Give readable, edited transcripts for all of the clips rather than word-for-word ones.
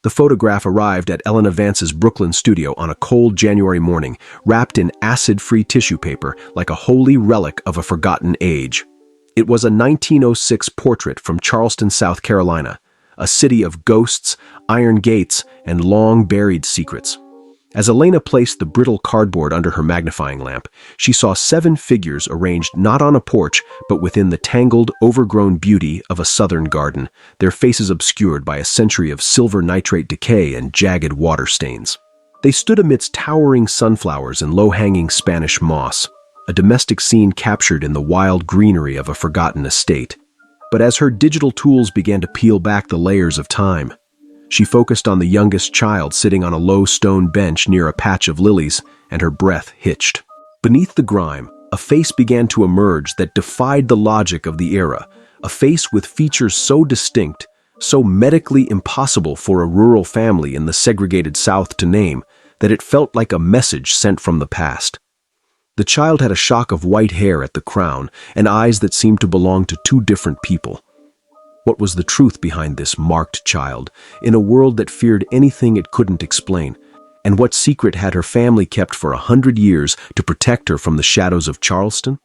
The photograph arrived at Elena Vance's Brooklyn studio on a cold January morning, wrapped in acid-free tissue paper like a holy relic of a forgotten age. It was a 1906 portrait from Charleston, South Carolina, a city of ghosts, iron gates, and long-buried secrets. As Elena placed the brittle cardboard under her magnifying lamp, she saw 7 figures arranged not on a porch, but within the tangled, overgrown beauty of a southern garden, their faces obscured by a century of silver nitrate decay and jagged water stains. They stood amidst towering sunflowers and low-hanging Spanish moss, a domestic scene captured in the wild greenery of a forgotten estate. But as her digital tools began to peel back the layers of time, she focused on the youngest child sitting on a low stone bench near a patch of lilies, and her breath hitched. Beneath the grime, a face began to emerge that defied the logic of the era, a face with features so distinct, so medically impossible for a rural family in the segregated South to name, that it felt like a message sent from the past. The child had a shock of white hair at the crown and eyes that seemed to belong to 2 different people. What was the truth behind this marked child, in a world that feared anything it couldn't explain? And what secret had her family kept for 100 years to protect her from the shadows of Charleston?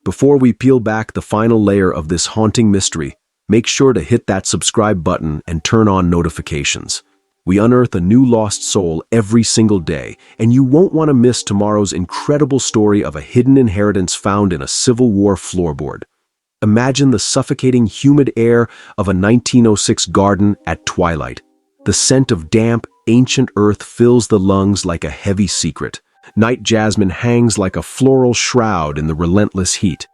Before we peel back the final layer of this haunting mystery, make sure to hit that subscribe button and turn on notifications. We unearth a new lost soul every single day, and you won't want to miss tomorrow's incredible story of a hidden inheritance found in a Civil War floorboard. Imagine the suffocating, humid air of a 1906 garden at twilight. The scent of damp, ancient earth fills the lungs like a heavy secret. Night jasmine hangs like a floral shroud in the relentless heat.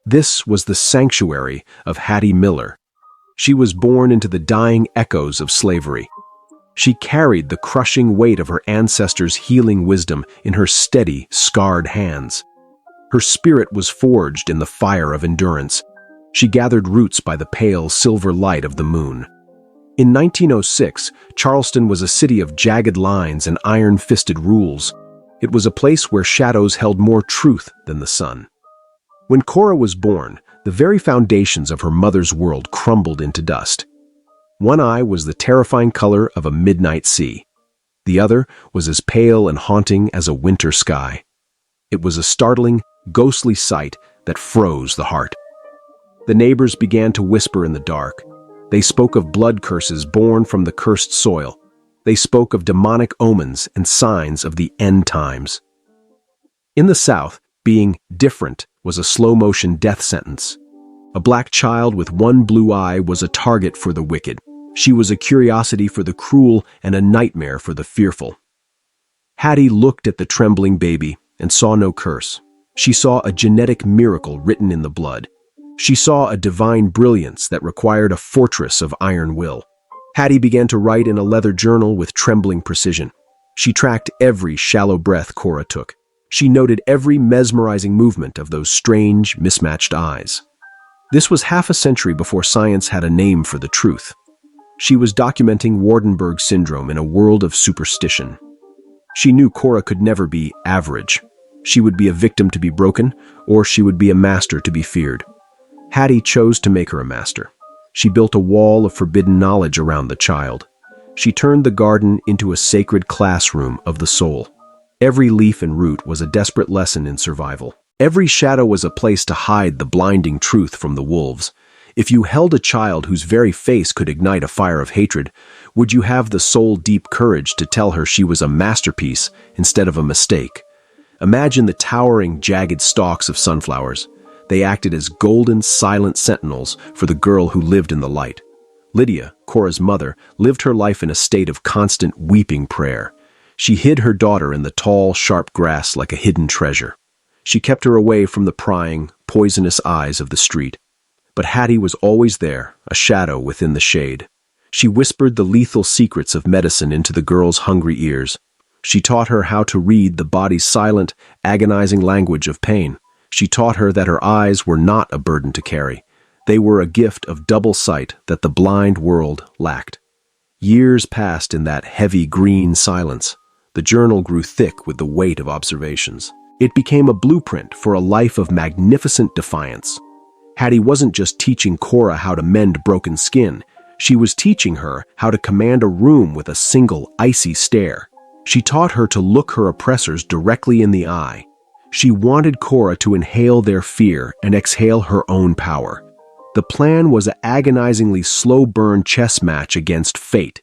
This was the sanctuary of Hattie Miller. She was born into the dying echoes of slavery. She carried the crushing weight of her ancestors' healing wisdom in her steady, scarred hands. Her spirit was forged in the fire of endurance. She gathered roots by the pale silver light of the moon. In 1906, Charleston was a city of jagged lines and iron-fisted rules. It was a place where shadows held more truth than the sun. When Cora was born, the very foundations of her mother's world crumbled into dust. One eye was the terrifying color of a midnight sea. The other was as pale and haunting as a winter sky. It was a startling, ghostly sight that froze the heart. The neighbors began to whisper in the dark. They spoke of blood curses born from the cursed soil. They spoke of demonic omens and signs of the end times. In the South, being different was a slow-motion death sentence. A black child with one blue eye was a target for the wicked. She was a curiosity for the cruel and a nightmare for the fearful. Hattie looked at the trembling baby and saw no curse. She saw a genetic miracle written in the blood. She saw a divine brilliance that required a fortress of iron will. Hattie began to write in a leather journal with trembling precision. She tracked every shallow breath Cora took. She noted every mesmerizing movement of those strange, mismatched eyes. This was half a century before science had a name for the truth. She was documenting Waardenburg syndrome in a world of superstition. She knew Cora could never be average. She would be a victim to be broken, or she would be a master to be feared. Hattie chose to make her a master. She built a wall of forbidden knowledge around the child. She turned the garden into a sacred classroom of the soul. Every leaf and root was a desperate lesson in survival. Every shadow was a place to hide the blinding truth from the wolves. If you held a child whose very face could ignite a fire of hatred, would you have the soul-deep courage to tell her she was a masterpiece instead of a mistake? Imagine the towering, jagged stalks of sunflowers. They acted as golden, silent sentinels for the girl who lived in the light. Lydia, Cora's mother, lived her life in a state of constant weeping prayer. She hid her daughter in the tall, sharp grass like a hidden treasure. She kept her away from the prying, poisonous eyes of the street. But Hattie was always there, a shadow within the shade. She whispered the lethal secrets of medicine into the girl's hungry ears. She taught her how to read the body's silent, agonizing language of pain. She taught her that her eyes were not a burden to carry. They were a gift of double sight that the blind world lacked. Years passed in that heavy green silence. The journal grew thick with the weight of observations. It became a blueprint for a life of magnificent defiance. Hattie wasn't just teaching Cora how to mend broken skin. She was teaching her how to command a room with a single icy stare. She taught her to look her oppressors directly in the eye. She wanted Cora to inhale their fear and exhale her own power. The plan was an agonizingly slow-burn chess match against fate.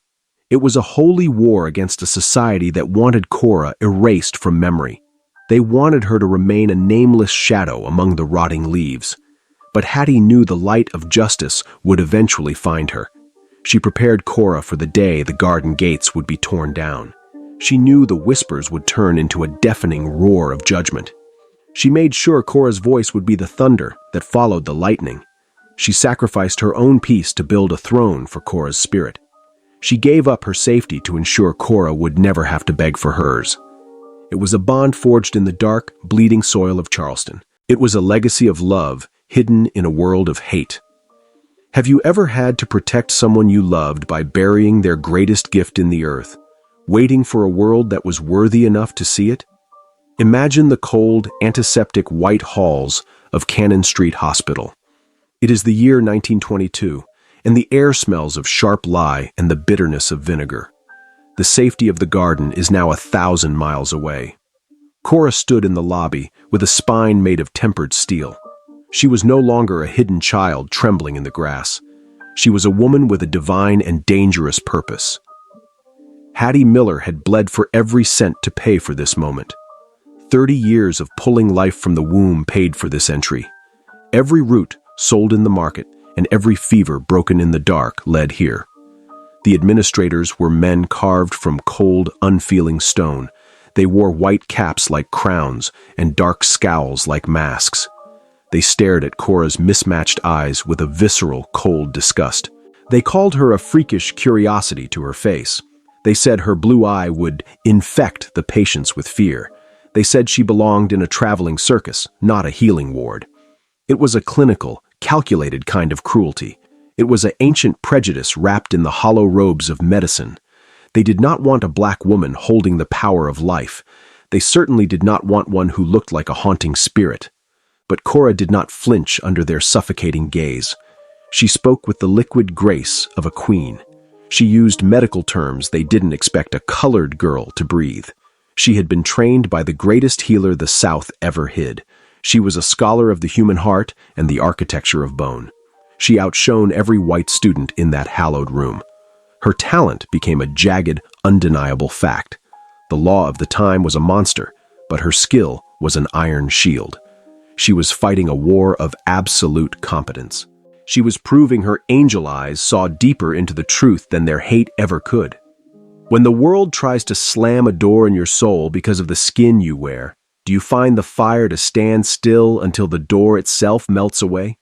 It was a holy war against a society that wanted Cora erased from memory. They wanted her to remain a nameless shadow among the rotting leaves. But Hattie knew the light of justice would eventually find her. She prepared Cora for the day the garden gates would be torn down. She knew the whispers would turn into a deafening roar of judgment. She made sure Cora's voice would be the thunder that followed the lightning. She sacrificed her own peace to build a throne for Cora's spirit. She gave up her safety to ensure Cora would never have to beg for hers. It was a bond forged in the dark, bleeding soil of Charleston. It was a legacy of love hidden in a world of hate. Have you ever had to protect someone you loved by burying their greatest gift in the earth, waiting for a world that was worthy enough to see it? Imagine the cold, antiseptic white halls of Cannon Street Hospital. It is the year 1922, and the air smells of sharp lye and the bitterness of vinegar. The safety of the garden is now 1,000 miles away. Cora stood in the lobby with a spine made of tempered steel. She was no longer a hidden child trembling in the grass. She was a woman with a divine and dangerous purpose. Hattie Miller had bled for every cent to pay for this moment. 30 years of pulling life from the womb paid for this entry. Every root sold in the market and every fever broken in the dark led here. The administrators were men carved from cold, unfeeling stone. They wore white caps like crowns and dark scowls like masks. They stared at Cora's mismatched eyes with a visceral, cold disgust. They called her a freakish curiosity to her face. They said her blue eye would infect the patients with fear. They said she belonged in a traveling circus, not a healing ward. It was a clinical, calculated kind of cruelty. It was an ancient prejudice wrapped in the hollow robes of medicine. They did not want a black woman holding the power of life. They certainly did not want one who looked like a haunting spirit. But Cora did not flinch under their suffocating gaze. She spoke with the liquid grace of a queen. She used medical terms they didn't expect a colored girl to breathe. She had been trained by the greatest healer the South ever hid. She was a scholar of the human heart and the architecture of bone. She outshone every white student in that hallowed room. Her talent became a jagged, undeniable fact. The law of the time was a monster, but her skill was an iron shield. She was fighting a war of absolute competence. She was proving her angel eyes saw deeper into the truth than their hate ever could. When the world tries to slam a door in your soul because of the skin you wear, do you find the fire to stand still until the door itself melts away?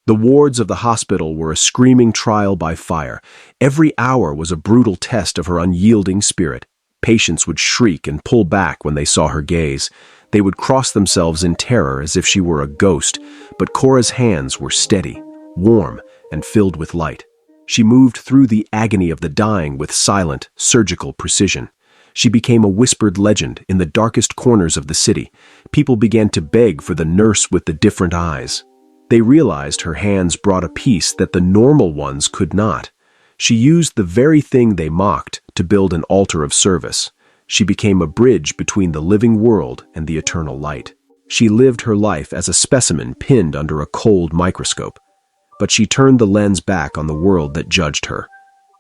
The wards of the hospital were a screaming trial by fire. Every hour was a brutal test of her unyielding spirit. Patients would shriek and pull back when they saw her gaze. They would cross themselves in terror as if she were a ghost, but Cora's hands were steady, warm, and filled with light. She moved through the agony of the dying with silent, surgical precision. She became a whispered legend in the darkest corners of the city. People began to beg for the nurse with the different eyes. They realized her hands brought a peace that the normal ones could not. She used the very thing they mocked to build an altar of service. She became a bridge between the living world and the eternal light. She lived her life as a specimen pinned under a cold microscope. But she turned the lens back on the world that judged her.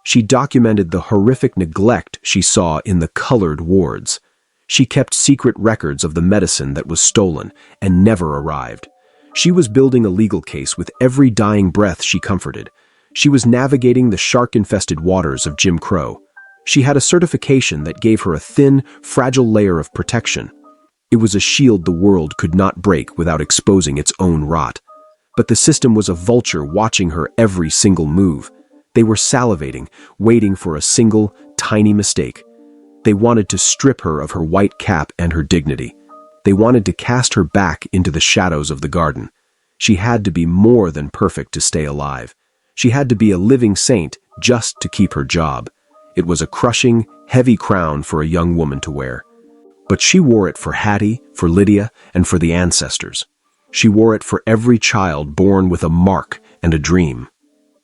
She documented the horrific neglect she saw in the colored wards. She kept secret records of the medicine that was stolen and never arrived. She was building a legal case with every dying breath she comforted. She was navigating the shark-infested waters of Jim Crow. She had a certification that gave her a thin, fragile layer of protection. It was a shield the world could not break without exposing its own rot. But the system was a vulture watching her every single move. They were salivating, waiting for a single, tiny mistake. They wanted to strip her of her white cap and her dignity. They wanted to cast her back into the shadows of the garden. She had to be more than perfect to stay alive. She had to be a living saint just to keep her job. It was a crushing, heavy crown for a young woman to wear. But she wore it for Hattie, for Lydia, and for the ancestors. She wore it for every child born with a mark and a dream.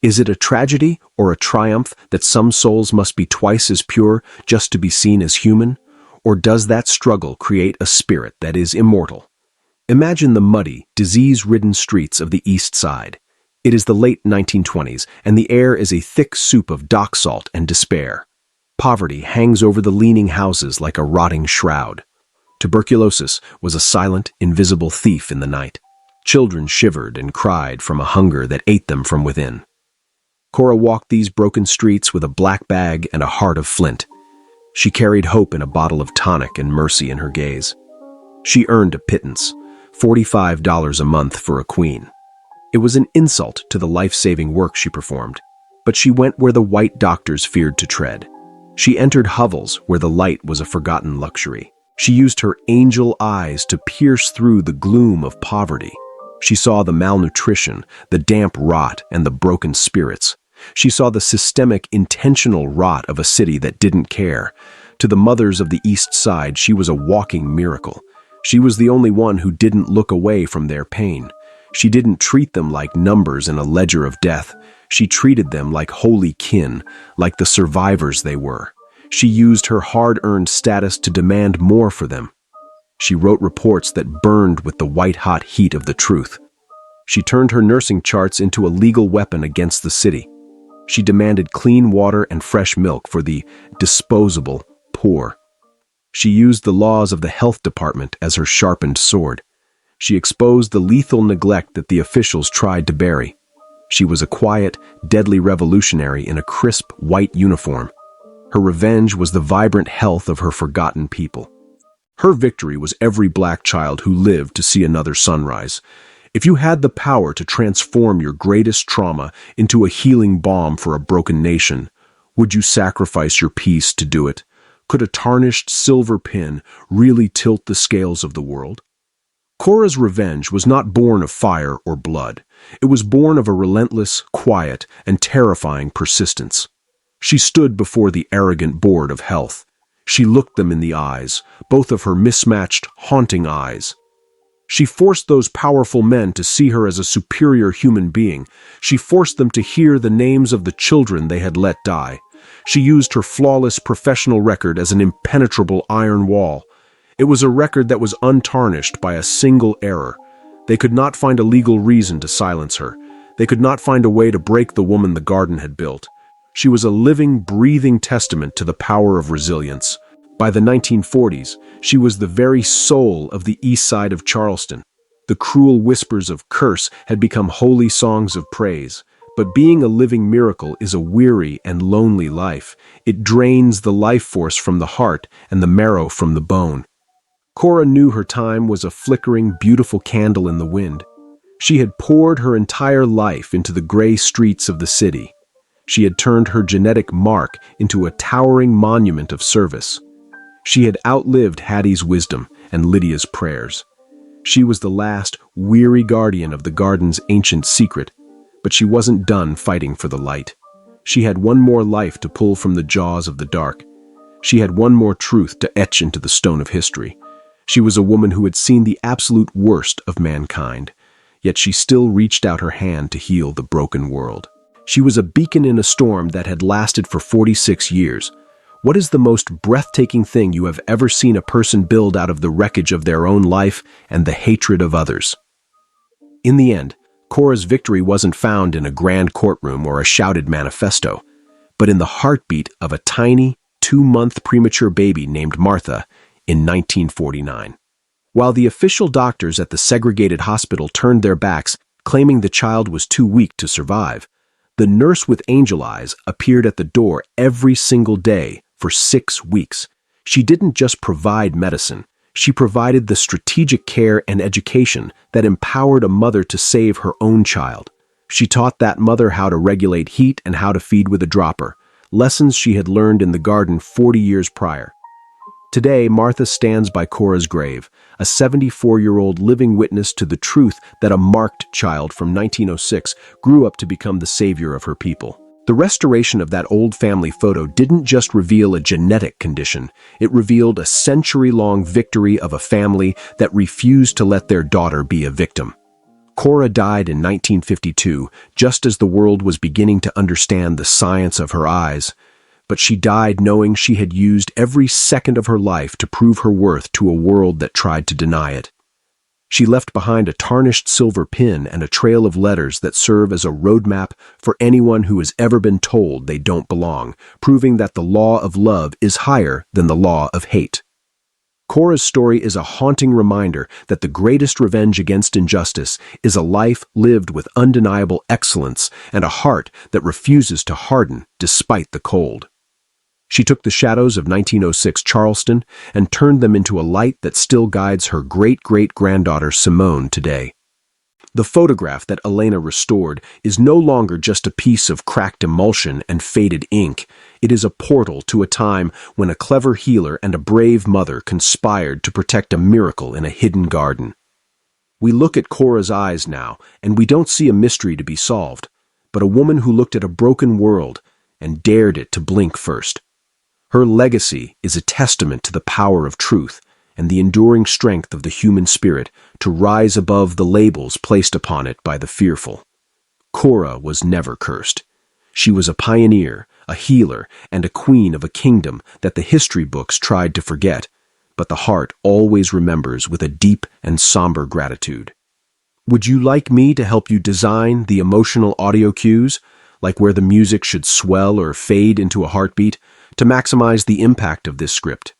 Is it a tragedy or a triumph that some souls must be twice as pure just to be seen as human? Or does that struggle create a spirit that is immortal? Imagine the muddy, disease-ridden streets of the East Side. It is the late 1920s, and the air is a thick soup of dock salt and despair. Poverty hangs over the leaning houses like a rotting shroud. Tuberculosis was a silent, invisible thief in the night. Children shivered and cried from a hunger that ate them from within. Cora walked these broken streets with a black bag and a heart of flint. She carried hope in a bottle of tonic and mercy in her gaze. She earned a pittance, $45 a month for a queen. It was an insult to the life-saving work she performed, but she went where the white doctors feared to tread. She entered hovels where the light was a forgotten luxury. She used her angel eyes to pierce through the gloom of poverty. She saw the malnutrition, the damp rot, and the broken spirits. She saw the systemic, intentional rot of a city that didn't care. To the mothers of the East Side, she was a walking miracle. She was the only one who didn't look away from their pain. She didn't treat them like numbers in a ledger of death. She treated them like holy kin, like the survivors they were. She used her hard-earned status to demand more for them. She wrote reports that burned with the white-hot heat of the truth. She turned her nursing charts into a legal weapon against the city. She demanded clean water and fresh milk for the disposable poor. She used the laws of the health department as her sharpened sword. She exposed the lethal neglect that the officials tried to bury. She was a quiet, deadly revolutionary in a crisp, white uniform. Her revenge was the vibrant health of her forgotten people. Her victory was every black child who lived to see another sunrise. If you had the power to transform your greatest trauma into a healing balm for a broken nation, would you sacrifice your peace to do it? Could a tarnished silver pin really tilt the scales of the world? Cora's revenge was not born of fire or blood. It was born of a relentless, quiet, and terrifying persistence. She stood before the arrogant board of health. She looked them in the eyes, both of her mismatched, haunting eyes. She forced those powerful men to see her as a superior human being. She forced them to hear the names of the children they had let die. She used her flawless professional record as an impenetrable iron wall. It was a record that was untarnished by a single error. They could not find a legal reason to silence her. They could not find a way to break the woman the garden had built. She was a living, breathing testament to the power of resilience. By the 1940s, she was the very soul of the east side of Charleston. The cruel whispers of curse had become holy songs of praise. But being a living miracle is a weary and lonely life. It drains the life force from the heart and the marrow from the bone. Cora knew her time was a flickering, beautiful candle in the wind. She had poured her entire life into the gray streets of the city. She had turned her genetic mark into a towering monument of service. She had outlived Hattie's wisdom and Lydia's prayers. She was the last, weary guardian of the garden's ancient secret, but she wasn't done fighting for the light. She had one more life to pull from the jaws of the dark. She had one more truth to etch into the stone of history. She was a woman who had seen the absolute worst of mankind, yet she still reached out her hand to heal the broken world. She was a beacon in a storm that had lasted for 46 years. What is the most breathtaking thing you have ever seen a person build out of the wreckage of their own life and the hatred of others? In the end, Cora's victory wasn't found in a grand courtroom or a shouted manifesto, but in the heartbeat of a tiny, 2-month premature baby named Martha in 1949. While the official doctors at the segregated hospital turned their backs, claiming the child was too weak to survive, the nurse with angel eyes appeared at the door every single day for 6 weeks. She didn't just provide medicine. She provided the strategic care and education that empowered a mother to save her own child. She taught that mother how to regulate heat and how to feed with a dropper, lessons she had learned in the garden 40 years prior. Today, Martha stands by Cora's grave, a 74-year-old living witness to the truth that a marked child from 1906 grew up to become the savior of her people. The restoration of that old family photo didn't just reveal a genetic condition, it revealed a century-long victory of a family that refused to let their daughter be a victim. Cora died in 1952, just as the world was beginning to understand the science of her eyes. But she died knowing she had used every second of her life to prove her worth to a world that tried to deny it. She left behind a tarnished silver pin and a trail of letters that serve as a roadmap for anyone who has ever been told they don't belong, proving that the law of love is higher than the law of hate. Cora's story is a haunting reminder that the greatest revenge against injustice is a life lived with undeniable excellence and a heart that refuses to harden despite the cold. She took the shadows of 1906 Charleston and turned them into a light that still guides her great-great-granddaughter Simone today. The photograph that Elena restored is no longer just a piece of cracked emulsion and faded ink. It is a portal to a time when a clever healer and a brave mother conspired to protect a miracle in a hidden garden. We look at Cora's eyes now, and we don't see a mystery to be solved, but a woman who looked at a broken world and dared it to blink first. Her legacy is a testament to the power of truth and the enduring strength of the human spirit to rise above the labels placed upon it by the fearful. Cora was never cursed. She was a pioneer, a healer, and a queen of a kingdom that the history books tried to forget, but the heart always remembers with a deep and somber gratitude. Would you like me to help you design the emotional audio cues, like where the music should swell or fade into a heartbeat, to maximize the impact of this script?